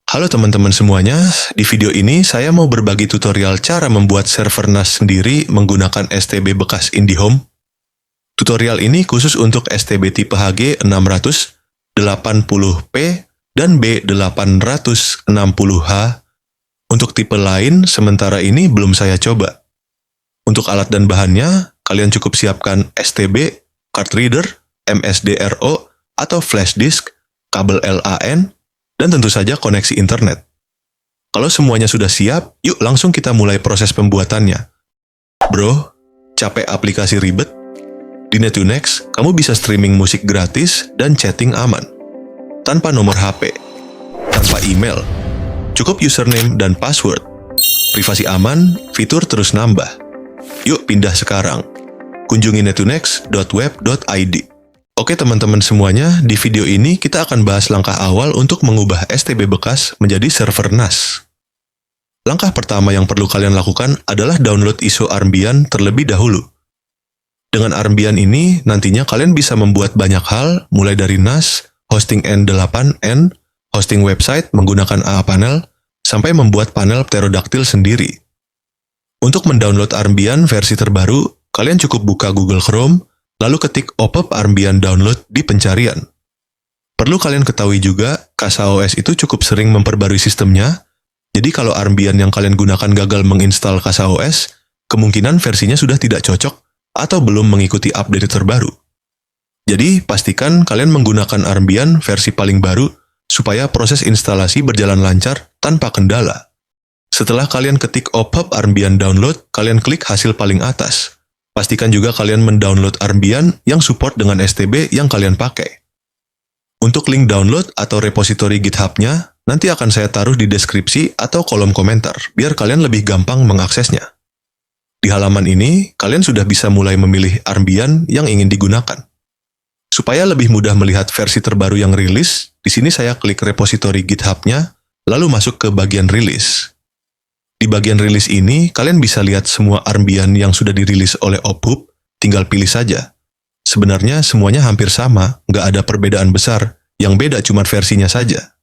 Halo teman-teman semuanya, di video ini saya mau berbagi tutorial cara membuat server NAS sendiri menggunakan STB bekas IndiHome. Tutorial ini khusus untuk STB tipe HG 600, 80P, dan B860H. Untuk tipe lain, sementara ini belum saya coba. Untuk alat dan bahannya, kalian cukup siapkan STB, card reader, MSDRO, atau flash disk, kabel LAN, dan tentu saja koneksi internet. Kalau semuanya sudah siap, yuk langsung kita mulai proses pembuatannya. Bro, capek aplikasi ribet? Di Net2Next, kamu bisa streaming musik gratis dan chatting aman. Tanpa nomor HP, tanpa email, cukup username dan password. Privasi aman, fitur terus nambah. Yuk pindah sekarang. Kunjungi net2next.web.id. Oke teman-teman semuanya, di video ini kita akan bahas langkah awal untuk mengubah STB bekas menjadi server NAS. Langkah pertama yang perlu kalian lakukan adalah download ISO Armbian terlebih dahulu. Dengan Armbian ini, nantinya kalian bisa membuat banyak hal, mulai dari NAS, hosting N8N, hosting website menggunakan AA-Panel, sampai membuat panel pterodaktil sendiri. Untuk mendownload Armbian versi terbaru, kalian cukup buka Google Chrome, lalu ketik pop-up Armbian download di pencarian. Perlu kalian ketahui juga, CasaOS itu cukup sering memperbarui sistemnya, jadi kalau Armbian yang kalian gunakan gagal menginstal CasaOS, kemungkinan versinya sudah tidak cocok atau belum mengikuti update terbaru. Jadi, pastikan kalian menggunakan Armbian versi paling baru supaya proses instalasi berjalan lancar tanpa kendala. Setelah kalian ketik pop-up Armbian download, kalian klik hasil paling atas. Pastikan juga kalian mendownload Armbian yang support dengan STB yang kalian pakai. Untuk link download atau repositori GitHub-nya, nanti akan saya taruh di deskripsi atau kolom komentar, biar kalian lebih gampang mengaksesnya. Di halaman ini, kalian sudah bisa mulai memilih Armbian yang ingin digunakan. Supaya lebih mudah melihat versi terbaru yang rilis, di sini saya klik repositori GitHub-nya, lalu masuk ke bagian rilis. Di bagian rilis ini, kalian bisa lihat semua Armbian yang sudah dirilis oleh Ophub, tinggal pilih saja. Sebenarnya semuanya hampir sama, nggak ada perbedaan besar, yang beda cuma versinya saja.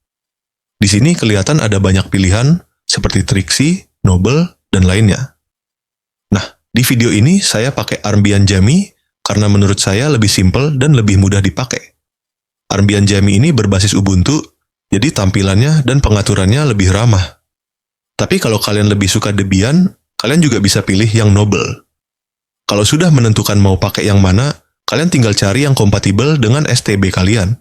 Di sini kelihatan ada banyak pilihan, seperti Trixie, Noble, dan lainnya. Nah, di video ini saya pakai Armbian Jammy, karena menurut saya lebih simpel dan lebih mudah dipakai. Armbian Jammy ini berbasis Ubuntu, jadi tampilannya dan pengaturannya lebih ramah. Tapi kalau kalian lebih suka Debian, kalian juga bisa pilih yang Noble. Kalau sudah menentukan mau pakai yang mana, kalian tinggal cari yang kompatibel dengan STB kalian.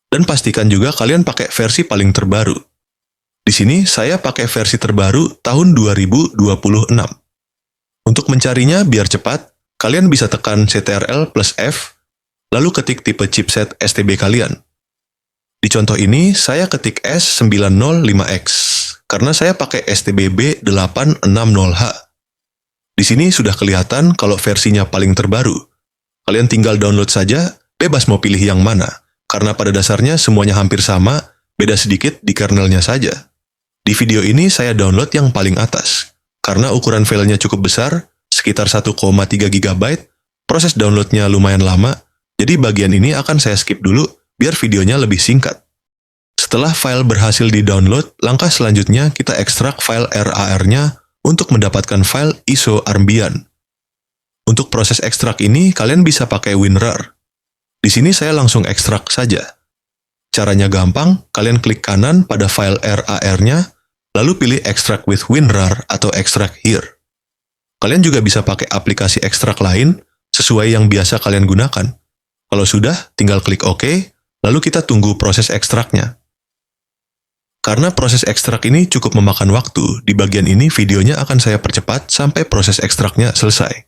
Dan pastikan juga kalian pakai versi paling terbaru. Di sini saya pakai versi terbaru tahun 2026. Untuk mencarinya biar cepat, kalian bisa tekan Ctrl+F, lalu ketik tipe chipset STB kalian. Di contoh ini, saya ketik S905X. Karena saya pakai STB B860H. Di sini sudah kelihatan kalau versinya paling terbaru. Kalian tinggal download saja, bebas mau pilih yang mana, karena pada dasarnya semuanya hampir sama, beda sedikit di kernelnya saja. Di video ini saya download yang paling atas. Karena ukuran filenya cukup besar, sekitar 1,3 GB, proses downloadnya lumayan lama, jadi bagian ini akan saya skip dulu, biar videonya lebih singkat. Setelah file berhasil di-download, langkah selanjutnya kita ekstrak file RAR-nya untuk mendapatkan file ISO Armbian. Untuk proses ekstrak ini, kalian bisa pakai WinRAR. Di sini saya langsung ekstrak saja. Caranya gampang, kalian klik kanan pada file RAR-nya, lalu pilih Extract with WinRAR atau Extract Here. Kalian juga bisa pakai aplikasi ekstrak lain, sesuai yang biasa kalian gunakan. Kalau sudah, tinggal klik OK, lalu kita tunggu proses ekstraknya. Karena proses ekstrak ini cukup memakan waktu, di bagian ini videonya akan saya percepat sampai proses ekstraknya selesai.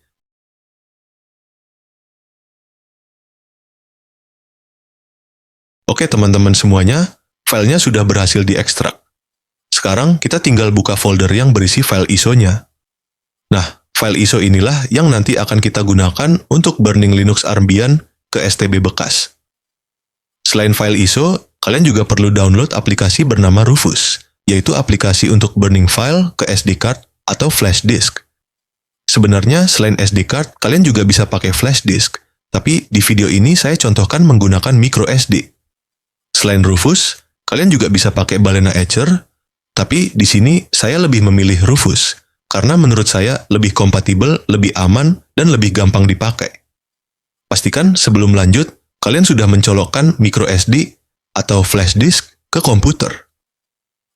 Oke teman-teman semuanya, filenya sudah berhasil diekstrak. Sekarang kita tinggal buka folder yang berisi file ISO-nya. Nah, file ISO inilah yang nanti akan kita gunakan untuk burning Linux Armbian ke STB bekas. Selain file ISO, kalian juga perlu download aplikasi bernama Rufus, yaitu aplikasi untuk burning file ke SD card atau flash disk. Sebenarnya, selain SD card, kalian juga bisa pakai flash disk, tapi di video ini saya contohkan menggunakan micro SD. Selain Rufus, kalian juga bisa pakai Balena Etcher, tapi di sini saya lebih memilih Rufus, karena menurut saya lebih kompatibel, lebih aman, dan lebih gampang dipakai. Pastikan sebelum lanjut, kalian sudah mencolokkan micro SD atau flash disk ke komputer.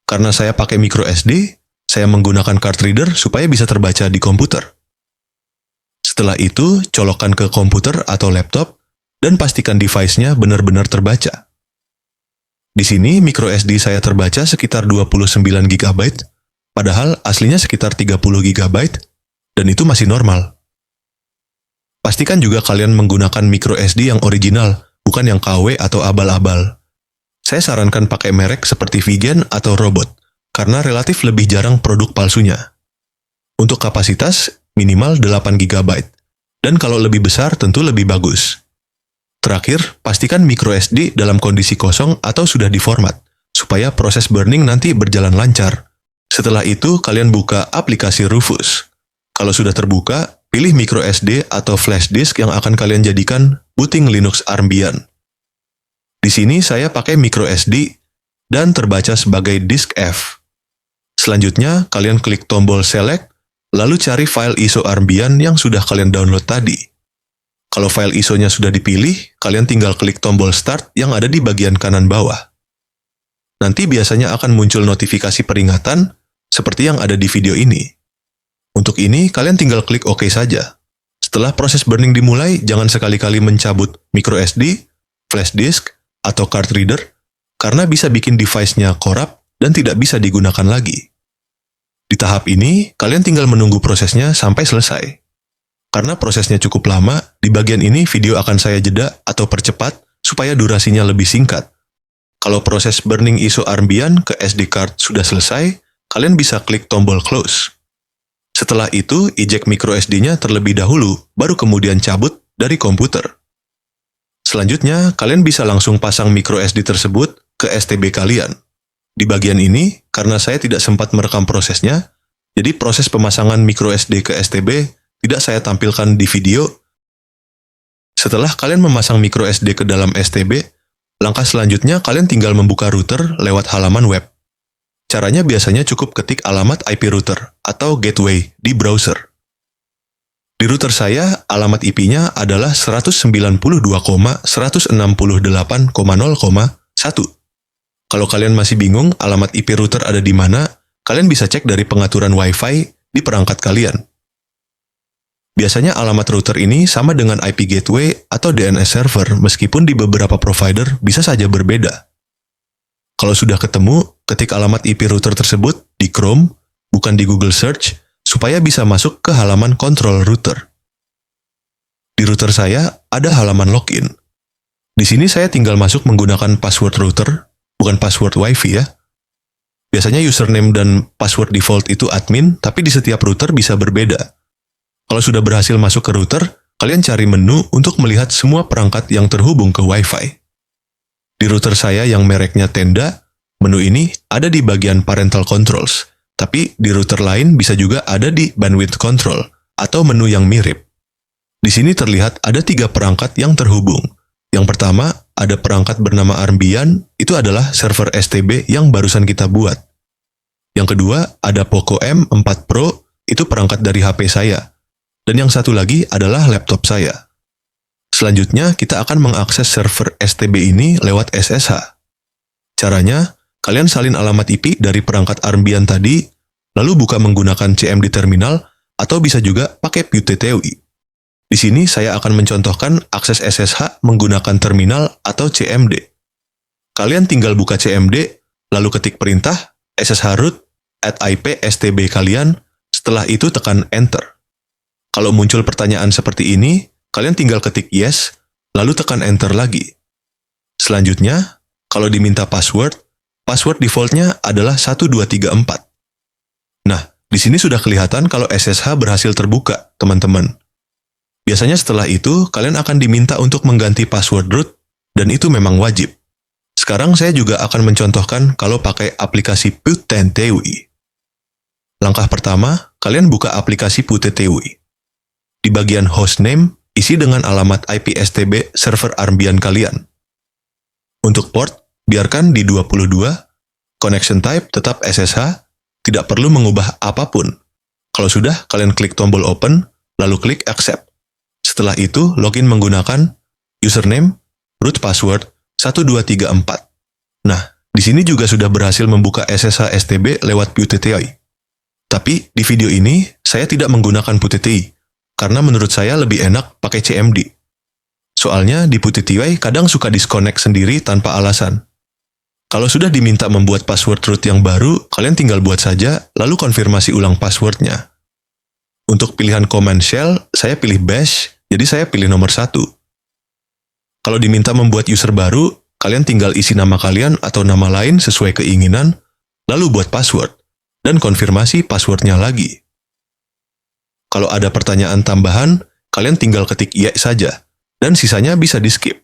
Karena saya pakai micro SD, saya menggunakan card reader supaya bisa terbaca di komputer. Setelah itu, colokkan ke komputer atau laptop, dan pastikan device-nya benar-benar terbaca. Di sini, micro SD saya terbaca sekitar 29 GB, padahal aslinya sekitar 30 GB, dan itu masih normal. Pastikan juga kalian menggunakan micro SD yang original, bukan yang KW atau abal-abal. Saya sarankan pakai merek seperti Vigen atau Robot, karena relatif lebih jarang produk palsunya. Untuk kapasitas, minimal 8 GB, dan kalau lebih besar tentu lebih bagus. Terakhir, pastikan micro SD dalam kondisi kosong atau sudah diformat, supaya proses burning nanti berjalan lancar. Setelah itu, kalian buka aplikasi Rufus. Kalau sudah terbuka, pilih micro SD atau flash disk yang akan kalian jadikan booting Linux Armbian. Di sini saya pakai micro SD dan terbaca sebagai disk F. Selanjutnya, kalian klik tombol select, lalu cari file ISO Armbian yang sudah kalian download tadi. Kalau file ISO-nya sudah dipilih, kalian tinggal klik tombol Start yang ada di bagian kanan bawah. Nanti biasanya akan muncul notifikasi peringatan seperti yang ada di video ini. Untuk ini, kalian tinggal klik OK saja. Setelah proses burning dimulai, jangan sekali-kali mencabut micro SD, flash disk, atau card reader, karena bisa bikin device-nya korup dan tidak bisa digunakan lagi. Di tahap ini, kalian tinggal menunggu prosesnya sampai selesai. Karena prosesnya cukup lama, di bagian ini video akan saya jeda atau percepat supaya durasinya lebih singkat. Kalau proses burning ISO Armbian ke SD card sudah selesai, kalian bisa klik tombol close. Setelah itu, eject micro SD-nya terlebih dahulu, baru kemudian cabut dari komputer. Selanjutnya, kalian bisa langsung pasang micro SD tersebut ke STB kalian. Di bagian ini, karena saya tidak sempat merekam prosesnya, jadi proses pemasangan micro SD ke STB tidak saya tampilkan di video. Setelah kalian memasang micro SD ke dalam STB, langkah selanjutnya kalian tinggal membuka router lewat halaman web. Caranya biasanya cukup ketik alamat IP router atau gateway di browser. Di router saya, alamat IP-nya adalah 192.168,0,1. Kalau kalian masih bingung alamat IP router ada di mana, kalian bisa cek dari pengaturan Wi-Fi di perangkat kalian. Biasanya alamat router ini sama dengan IP gateway atau DNS server, meskipun di beberapa provider bisa saja berbeda. Kalau sudah ketemu, ketik alamat IP router tersebut di Chrome, bukan di Google Search, supaya bisa masuk ke halaman control router. Di router saya, ada halaman login. Di sini saya tinggal masuk menggunakan password router, bukan password Wi-Fi ya. Biasanya username dan password default itu admin, tapi di setiap router bisa berbeda. Kalau sudah berhasil masuk ke router, kalian cari menu untuk melihat semua perangkat yang terhubung ke Wi-Fi. Di router saya yang mereknya Tenda, menu ini ada di bagian Parental Controls, tapi di router lain bisa juga ada di Bandwidth Control, atau menu yang mirip. Di sini terlihat ada 3 perangkat yang terhubung. Yang pertama, ada perangkat bernama Armbian, itu adalah server STB yang barusan kita buat. Yang kedua, ada Poco M4 Pro, itu perangkat dari HP saya. Dan yang satu lagi adalah laptop saya. Selanjutnya, kita akan mengakses server STB ini lewat SSH. Caranya, kalian salin alamat IP dari perangkat Armbian tadi, lalu buka menggunakan CMD terminal, atau bisa juga pakai PuTTY. Di sini saya akan mencontohkan akses SSH menggunakan terminal atau CMD. Kalian tinggal buka CMD, lalu ketik perintah SSH root @IP STB kalian, setelah itu tekan Enter. Kalau muncul pertanyaan seperti ini, kalian tinggal ketik yes, lalu tekan Enter lagi. Selanjutnya, kalau diminta password defaultnya adalah 1234. Nah, di sini sudah kelihatan kalau SSH berhasil terbuka, teman-teman. Biasanya setelah itu, kalian akan diminta untuk mengganti password root, dan itu memang wajib. Sekarang saya juga akan mencontohkan kalau pakai aplikasi PuTTY. Langkah pertama, kalian buka aplikasi PuTTY. Di bagian hostname, isi dengan alamat IP STB server Armbian kalian. Untuk port, Biarkan di 22, connection type tetap SSH, tidak perlu mengubah apapun. Kalau sudah, kalian klik tombol open, lalu klik accept. Setelah itu, login menggunakan username, root password, 1234. Nah, di sini juga sudah berhasil membuka SSH STB lewat PuTTY. Tapi, di video ini, saya tidak menggunakan PuTTY, karena menurut saya lebih enak pakai CMD. Soalnya, di PuTTY kadang suka disconnect sendiri tanpa alasan. Kalau sudah diminta membuat password root yang baru, kalian tinggal buat saja, lalu konfirmasi ulang passwordnya. Untuk pilihan command shell, saya pilih bash, jadi saya pilih nomor 1. Kalau diminta membuat user baru, kalian tinggal isi nama kalian atau nama lain sesuai keinginan, lalu buat password, dan konfirmasi passwordnya lagi. Kalau ada pertanyaan tambahan, kalian tinggal ketik iya saja, dan sisanya bisa di-skip.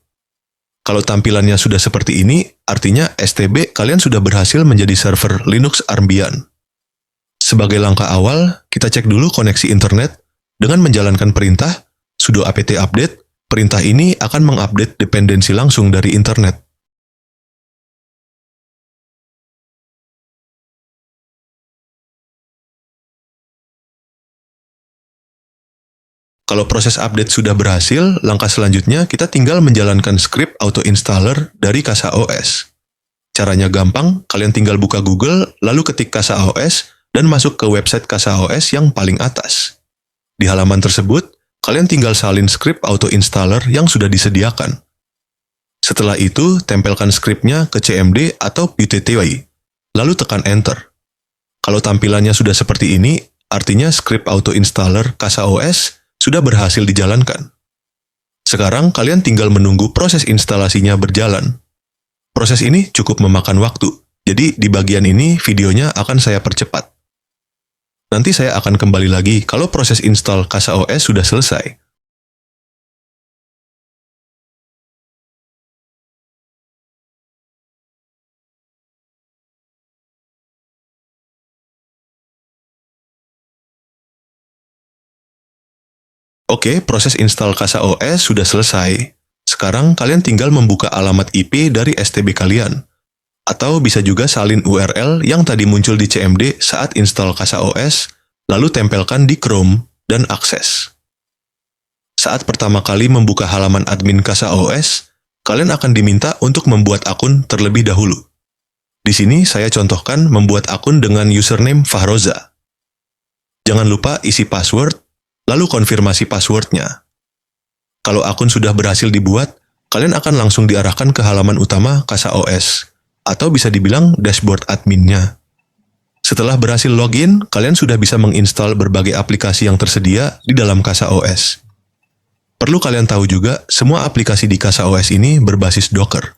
Kalau tampilannya sudah seperti ini, artinya STB kalian sudah berhasil menjadi server Linux Armbian. Sebagai langkah awal, kita cek dulu koneksi internet dengan menjalankan perintah sudo apt update. Perintah ini akan mengupdate dependensi langsung dari internet. Kalau proses update sudah berhasil, langkah selanjutnya kita tinggal menjalankan script auto installer dari KasaOS. Caranya gampang, kalian tinggal buka Google, lalu ketik KasaOS, dan masuk ke website KasaOS yang paling atas. Di halaman tersebut, kalian tinggal salin script auto installer yang sudah disediakan. Setelah itu, tempelkan scriptnya ke CMD atau PuTTY, lalu tekan Enter. Kalau tampilannya sudah seperti ini, artinya script auto installer KasaOS sudah berhasil dijalankan. Sekarang kalian tinggal menunggu proses instalasinya berjalan. Proses ini cukup memakan waktu, jadi di bagian ini videonya akan saya percepat. Nanti saya akan kembali lagi kalau proses install KasaOS sudah selesai. Oke, proses install KasaOS sudah selesai. Sekarang kalian tinggal membuka alamat IP dari STB kalian. Atau bisa juga salin URL yang tadi muncul di CMD saat install KasaOS, lalu tempelkan di Chrome dan akses. Saat pertama kali membuka halaman admin KasaOS, kalian akan diminta untuk membuat akun terlebih dahulu. Di sini saya contohkan membuat akun dengan username Fahroza. Jangan lupa isi password, lalu konfirmasi passwordnya. Kalau akun sudah berhasil dibuat, kalian akan langsung diarahkan ke halaman utama KasaOS, atau bisa dibilang dashboard adminnya. Setelah berhasil login, kalian sudah bisa menginstal berbagai aplikasi yang tersedia di dalam KasaOS. Perlu kalian tahu juga, semua aplikasi di KasaOS ini berbasis Docker.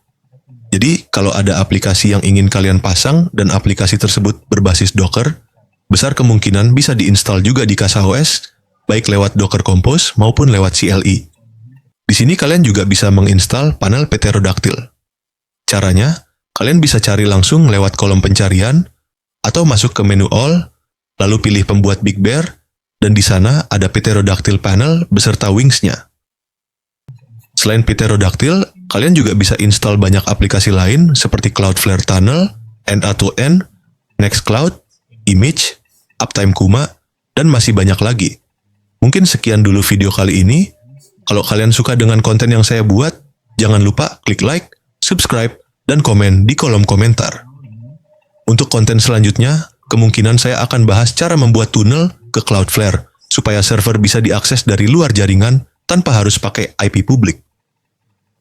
Jadi, kalau ada aplikasi yang ingin kalian pasang dan aplikasi tersebut berbasis Docker, besar kemungkinan bisa diinstal juga di KasaOS, baik lewat Docker Compose maupun lewat CLI. Di sini kalian juga bisa menginstal panel Pterodactyl. Caranya, kalian bisa cari langsung lewat kolom pencarian, atau masuk ke menu All, lalu pilih pembuat Big Bear, dan di sana ada Pterodactyl panel beserta Wings-nya. Selain Pterodactyl, kalian juga bisa install banyak aplikasi lain seperti Cloudflare Tunnel, N2N, Nextcloud, Image, Uptime Kuma, dan masih banyak lagi. Mungkin sekian dulu video kali ini. Kalau kalian suka dengan konten yang saya buat, jangan lupa klik like, subscribe, dan komen di kolom komentar. Untuk konten selanjutnya, kemungkinan saya akan bahas cara membuat tunnel ke Cloudflare, supaya server bisa diakses dari luar jaringan tanpa harus pakai IP publik.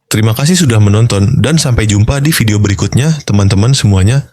Terima kasih sudah menonton, dan sampai jumpa di video berikutnya, teman-teman semuanya.